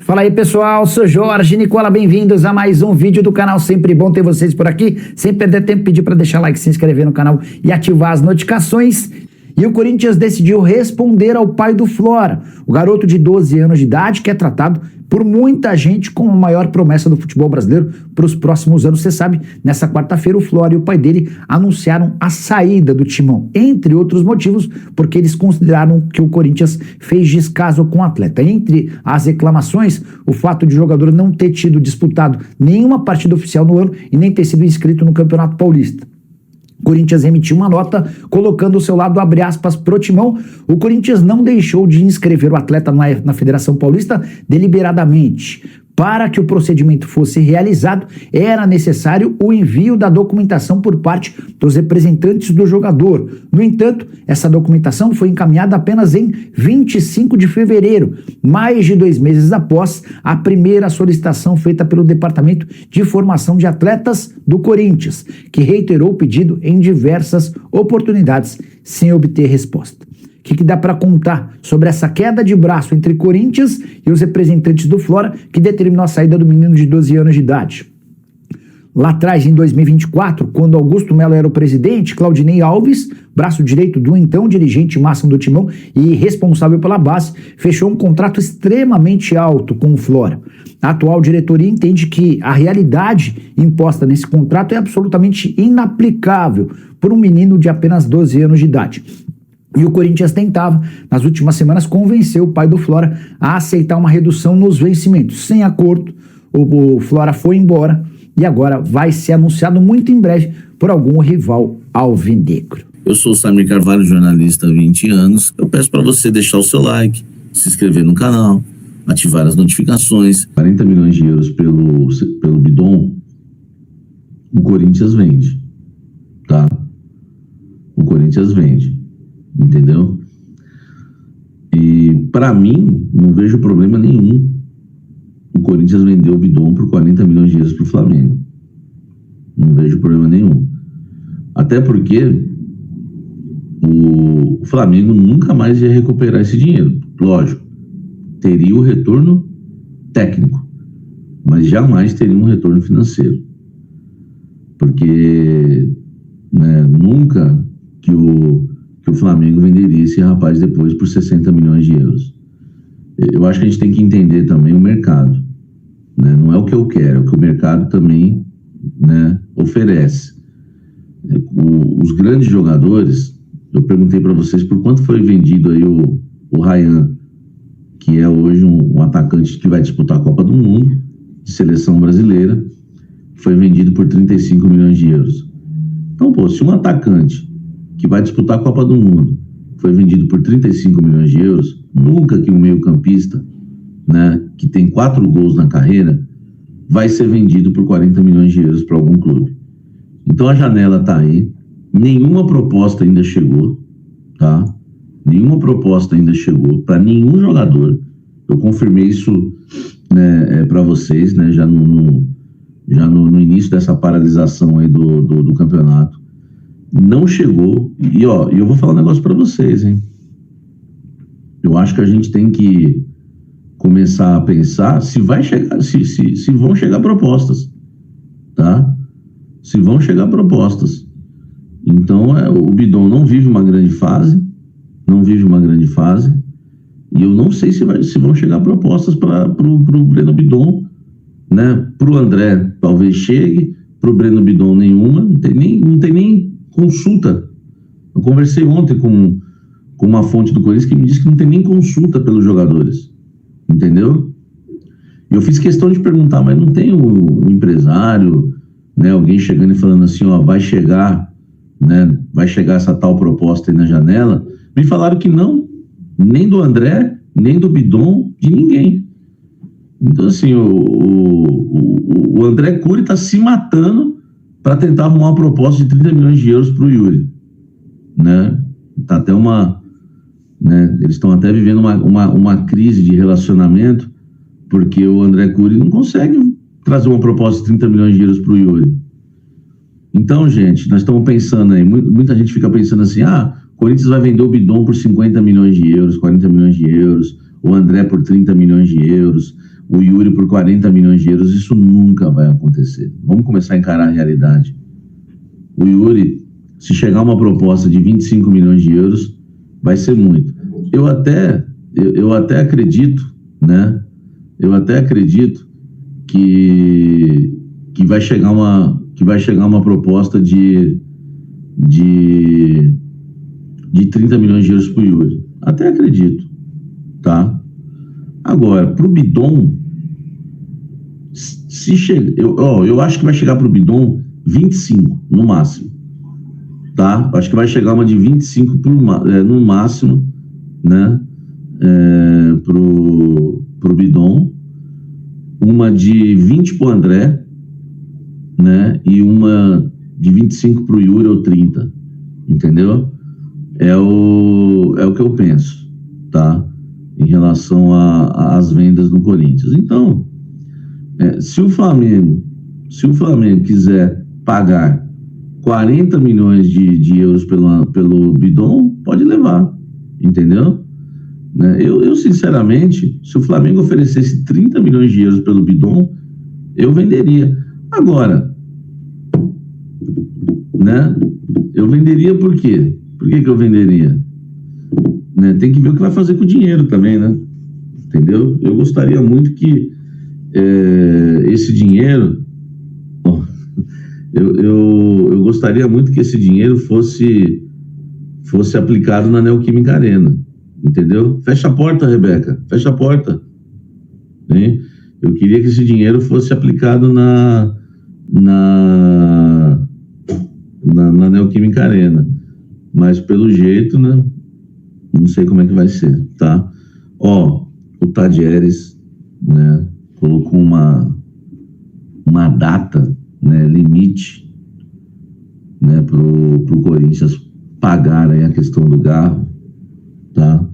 Fala aí, pessoal, sou Jorge Nicola, bem-vindos a mais um vídeo do canal. Sempre bom ter vocês por aqui. Sem perder tempo, pedir para deixar like, se inscrever no canal e ativar as notificações. E o Corinthians decidiu responder ao pai do Flora, o garoto de 12 anos de idade que é tratado por muita gente como a maior promessa do futebol brasileiro para os próximos anos. Você sabe, nessa quarta-feira o Flora e o pai dele anunciaram a saída do timão, entre outros motivos, porque eles consideraram que o Corinthians fez descaso com o atleta. Entre as reclamações, o fato de o jogador não ter tido disputado nenhuma partida oficial no ano e nem ter sido inscrito no Campeonato Paulista. O Corinthians emitiu uma nota colocando o seu lado, abre aspas, pro timão. O Corinthians não deixou de inscrever o atleta na Federação Paulista deliberadamente. Para que o procedimento fosse realizado, era necessário o envio da documentação por parte dos representantes do jogador. No entanto, essa documentação foi encaminhada apenas em 25 de fevereiro, mais de 2 meses após a primeira solicitação feita pelo Departamento de Formação de Atletas do Corinthians, que reiterou o pedido em diversas oportunidades sem obter resposta. O que dá para contar sobre essa queda de braço entre Corinthians e os representantes do Flora que determinou a saída do menino de 12 anos de idade? Lá atrás, em 2024, quando Augusto Melo era o presidente, Claudinei Alves, braço direito do então dirigente máximo do Timão e responsável pela base, fechou um contrato extremamente alto com o Flora. A atual diretoria entende que a realidade imposta nesse contrato é absolutamente inaplicável por um menino de apenas 12 anos de idade. E o Corinthians tentava, nas últimas semanas, convencer o pai do Flora a aceitar uma redução nos vencimentos. Sem acordo, o Flora foi embora e agora vai ser anunciado muito em breve por algum rival alvinegro. Eu sou o Samir Carvalho, jornalista há 20 anos. Eu peço para você deixar o seu like, se inscrever no canal, ativar as notificações. 40 milhões de euros pelo Bidon, o Corinthians vende, tá? O Corinthians vende. Entendeu? E para mim, não vejo problema nenhum o Corinthians vender o Bidon por 40 milhões de euros para o Flamengo. Não vejo problema nenhum. Até porque o Flamengo nunca mais ia recuperar esse dinheiro. Lógico, teria o retorno técnico, mas jamais teria um retorno financeiro. Porque nunca que o Flamengo venderia esse rapaz depois por 60 milhões de euros. Eu acho que a gente tem que entender também o mercado, né? Não é o que eu quero, é o que o mercado também, né, oferece. Os grandes jogadores, eu perguntei para vocês por quanto foi vendido aí o Ryan, que é hoje um atacante que vai disputar a Copa do Mundo, de seleção brasileira, foi vendido por 35 milhões de euros. Então, se um atacante que vai disputar a Copa do Mundo foi vendido por 35 milhões de euros, nunca que um meio-campista, né, que tem 4 gols na carreira, vai ser vendido por 40 milhões de euros para algum clube. Então a janela está aí, nenhuma proposta ainda chegou, tá? Nenhuma proposta ainda chegou para nenhum jogador. Eu confirmei isso, né, para vocês, né, já no início dessa paralisação aí do campeonato. Não chegou, e eu vou falar um negócio para vocês, hein? Eu acho que a gente tem que começar a pensar se vai chegar, se vão chegar propostas, tá? Se vão chegar propostas. Então, o Bidon não vive uma grande fase, e eu não sei se vão chegar propostas para o Breno Bidon, né? Para o André talvez chegue, para o Breno Bidon nenhuma, não tem nem consulta. Eu conversei ontem com uma fonte do Corinthians que me disse que não tem nem consulta pelos jogadores, entendeu? E eu fiz questão de perguntar, mas não tem um empresário, né, alguém chegando e falando assim, vai chegar essa tal proposta aí na janela? Me falaram que não, nem do André, nem do Bidon, de ninguém. Então, assim, o André Cury está se matando para tentar arrumar uma proposta de 30 milhões de euros para o Yuri, né? Tá até eles estão até vivendo uma crise de relacionamento, porque o André Cury não consegue trazer uma proposta de 30 milhões de euros para o Yuri. Então, gente, nós estamos pensando aí, muita gente fica pensando assim, o Corinthians vai vender o Bidon por 50 milhões de euros, 40 milhões de euros, o André por 30 milhões de euros, o Yuri por 40 milhões de euros, isso nunca vai acontecer. Vamos começar a encarar a realidade. O Yuri, se chegar uma proposta de 25 milhões de euros, vai ser muito. Eu até acredito, né? Eu até acredito que vai chegar uma proposta de 30 milhões de euros para o Yuri. Até acredito, tá? Agora, para o Bidon, eu acho que vai chegar para o Bidon 25 no máximo, tá? Acho que vai chegar uma de 25 no máximo, né? Pro Bidon, uma de 20 pro André, né? E uma de 25 pro Yuri ou 30, entendeu? É o que eu penso, tá? Em relação às vendas no Corinthians. Então, se o Flamengo quiser pagar 40 milhões de euros pelo Bidon, pode levar, entendeu? Eu, sinceramente, se o Flamengo oferecesse 30 milhões de euros pelo Bidon, eu venderia. Agora, né? Eu venderia por quê? Por que eu venderia? Né? Tem que ver o que vai fazer com o dinheiro também, né? Entendeu? Eu gostaria muito que esse dinheiro... Eu gostaria muito que esse dinheiro fosse aplicado na Neoquímica Arena. Entendeu? Fecha a porta, Rebeca. Fecha a porta. Hein? Eu queria que esse dinheiro fosse aplicado na Neoquímica Arena. Mas pelo jeito, né? Não sei como é que vai ser, tá? O Tadieres, né? Colocou uma data, né? Limite, né? Pro Corinthians pagar aí a questão do Garro, tá?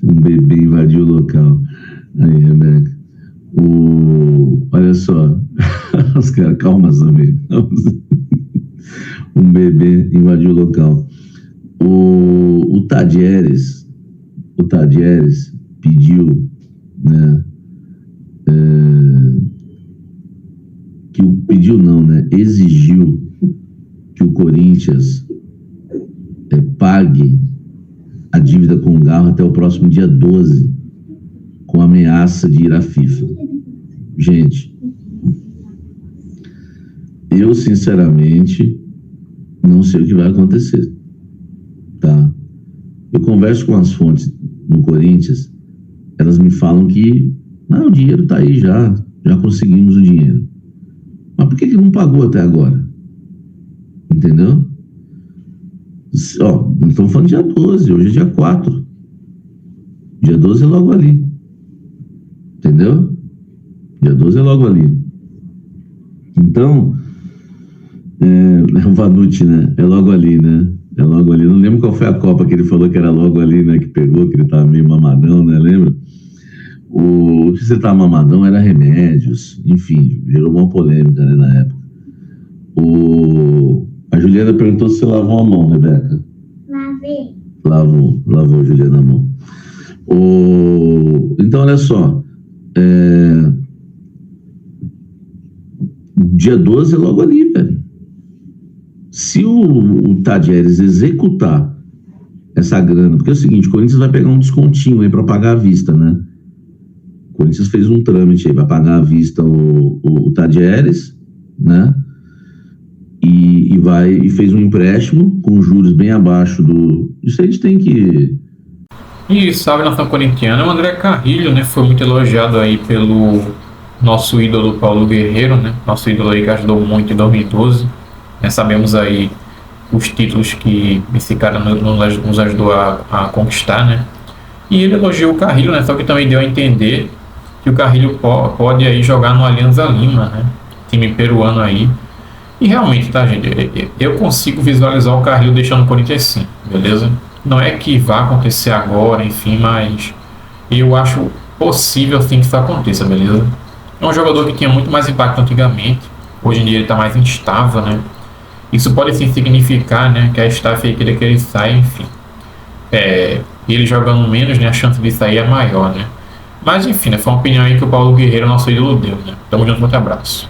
Um bebê invadiu o local. Aí, Rebeca. Olha só. Os caras, calma, Samir. Um bebê invadiu o local. O Tadieres pediu, né? Pediu não, né? Exigiu que o Corinthians pague a dívida com o Garro até o próximo dia 12, com ameaça de ir à FIFA. Gente, eu sinceramente não sei o que vai acontecer, tá? Eu converso com as fontes no Corinthians, elas me falam que o dinheiro tá aí já conseguimos o dinheiro. Mas por que não pagou até agora? Entendeu? Nós estamos falando dia 12, hoje é dia 4. Dia 12 é logo ali. Entendeu? Dia 12 é logo ali. Então, o Vanucci, né? É logo ali, né? É logo ali. Eu não lembro qual foi a Copa que ele falou que era logo ali, né? Que pegou, que ele tava meio mamadão, né? Lembra? O que você tava mamadão era remédios. Enfim, gerou uma polêmica, né, na época. A Juliana perguntou se você lavou a mão, Rebeca. Lavei. Lavou, Juliana, a mão. Então, olha só. Dia 12 é logo ali, velho. Se o Tadieres executar essa grana, porque é o seguinte, o Corinthians vai pegar um descontinho aí para pagar à vista, né? O Corinthians fez um trâmite aí para pagar à vista o Tadieres, né? E fez um empréstimo com juros bem abaixo do... Isso a gente tem que... E sabe, nação corintiana, o André Carrilho, né, foi muito elogiado aí pelo nosso ídolo Paulo Guerreiro, né? Nosso ídolo aí que ajudou muito em 2012. Sabemos aí os títulos que esse cara nos ajudou a conquistar, né? E ele elogiou o Carrilho, né? Só que também deu a entender que o Carrilho pode aí jogar no Alianza Lima, né? Time peruano aí. E realmente, tá, gente? Eu consigo visualizar o Carrilho deixando o Corinthians sim, beleza? Não é que vá acontecer agora, enfim, mas eu acho possível sim que isso aconteça, beleza? É um jogador que tinha muito mais impacto antigamente. Hoje em dia ele está mais instável, né? Isso pode sim significar, né, que a staff aí queria que ele saia, enfim. e ele jogando menos, né, a chance de sair é maior, né. Mas enfim, né, foi uma opinião aí que o Paulo Guerreiro, nosso ídolo, deu, né. Tamo junto, muito abraço.